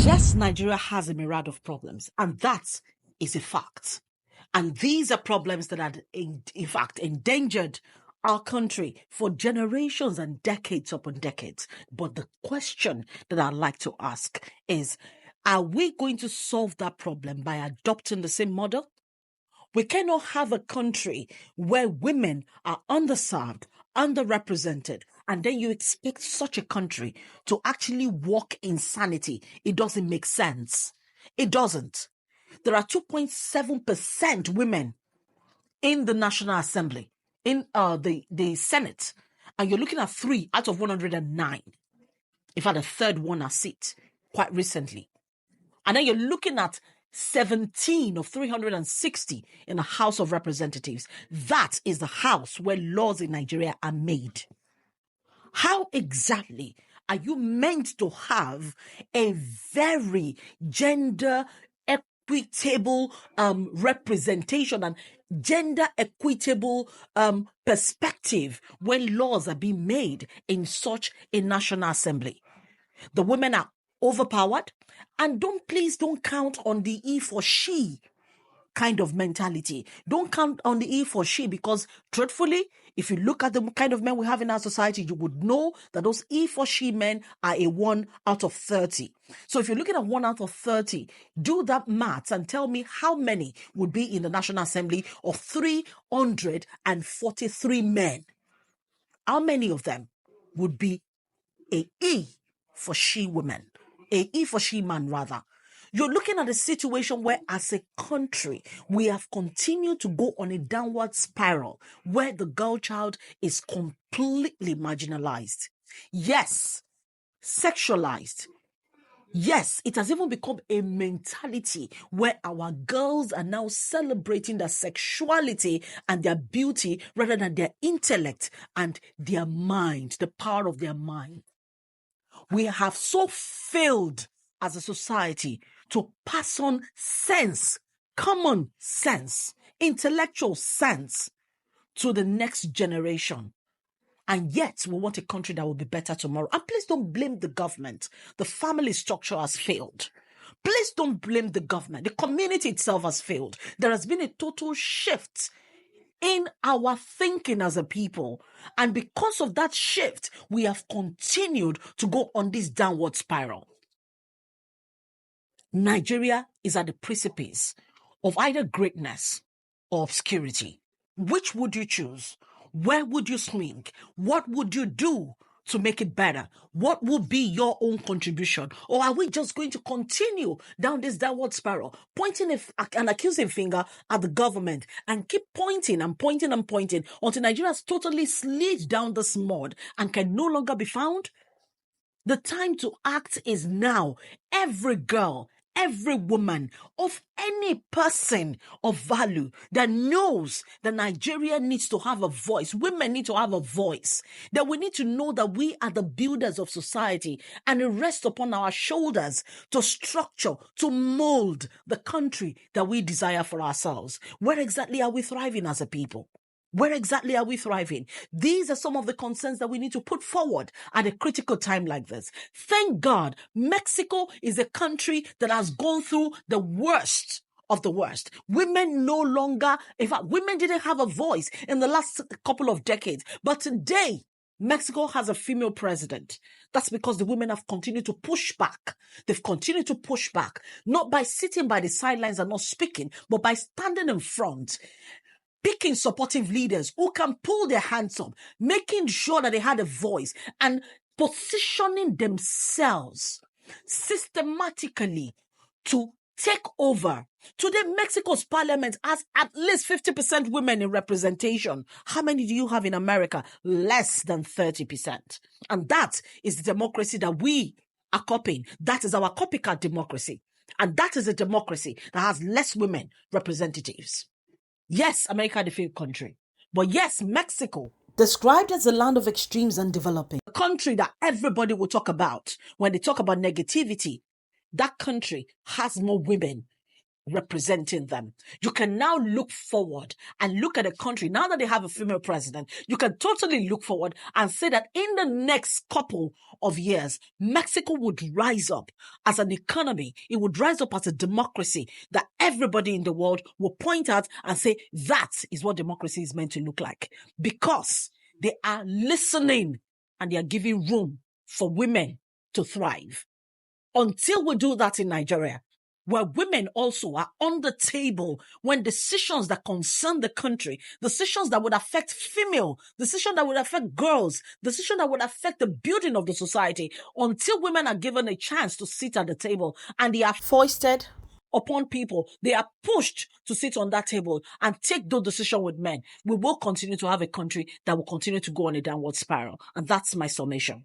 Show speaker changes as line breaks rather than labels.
Yes, Nigeria has a myriad of problems, and that is a fact. And these are problems that have, in fact, endangered our country for generations and decades upon decades. But the question that I'd like to ask is, are we going to solve that problem by adopting the same model? We cannot have a country where women are underserved, underrepresented, and then you expect such a country to actually walk in sanity. It doesn't make sense. It doesn't. There are 2.7% women in the National Assembly, in the Senate, and you're looking at 3 out of 109. In fact, a third won a seat quite recently. And then you're looking at 17 of 360 in the House of Representatives. That is the house where laws in Nigeria are made. How exactly are you meant to have a very gender equitable representation and gender equitable perspective when laws are being made in such a National Assembly? The women are overpowered, and please don't count on the he for she kind of mentality. Don't count on the he for she, because truthfully, if you look at the kind of men we have in our society, you would know that those he for she men are a 1 out of 30. So if you're looking at 1 out of 30, do that maths and tell me how many would be in the National Assembly of 343 men. How many of them would be a he for she woman, a he for she man rather? You're looking at a situation where, as a country, we have continued to go on a downward spiral where the girl child is completely marginalized. Yes, sexualized. Yes, it has even become a mentality where our girls are now celebrating their sexuality and their beauty rather than their intellect and their mind, the power of their mind. We have so failed as a society to pass on sense, common sense, intellectual sense to the next generation. And yet we want a country that will be better tomorrow. And please don't blame the government. The family structure has failed. Please don't blame the government. The community itself has failed. There has been a total shift in our thinking as a people. And because of that shift, we have continued to go on this downward spiral. Nigeria is at the precipice of either greatness or obscurity. Which would you choose? Where would you swing? What would you do to make it better? What would be your own contribution? Or are we just going to continue down this downward spiral, pointing an accusing finger at the government and keep pointing and pointing and pointing until Nigeria has totally slid down this mud and can no longer be found? The time to act is now. Every girl, every woman of any person of value that knows that Nigeria needs to have a voice, women need to have a voice, that we need to know that we are the builders of society and it rests upon our shoulders to structure, to mold the country that we desire for ourselves. Where exactly are we thriving as a people? Where exactly are we thriving? These are some of the concerns that we need to put forward at a critical time like this. Thank God, Mexico is a country that has gone through the worst of the worst. Women no longer, in fact, women didn't have a voice in the last couple of decades. But today, Mexico has a female president. That's because the women have continued to push back. They've continued to push back, not by sitting by the sidelines and not speaking, but by standing in front, picking supportive leaders who can pull their hands up, making sure that they had a voice and positioning themselves systematically to take over. Today, Mexico's parliament has at least 50% women in representation. How many do you have in America? Less than 30%. And that is the democracy that we are copying. That is our copycat democracy. And that is a democracy that has less women representatives. Yes, America, the failed country. But yes, Mexico, described as a land of extremes and developing, a country that everybody will talk about when they talk about negativity, that country has more women representing them. You can now look forward and look at a country. Now that they have a female president, you can totally look forward and say that in the next couple of years, Mexico would rise up as an economy. It would rise up as a democracy that everybody in the world will point out and say, that is what democracy is meant to look like. Because they are listening and they are giving room for women to thrive. Until we do that in Nigeria, where women also are on the table when decisions that concern the country, decisions that would affect female, decisions that would affect girls, decisions that would affect the building of the society, until women are given a chance to sit at the table and they are foisted upon people, they are pushed to sit on that table and take those decisions with men, we will continue to have a country that will continue to go on a downward spiral. And that's my summation.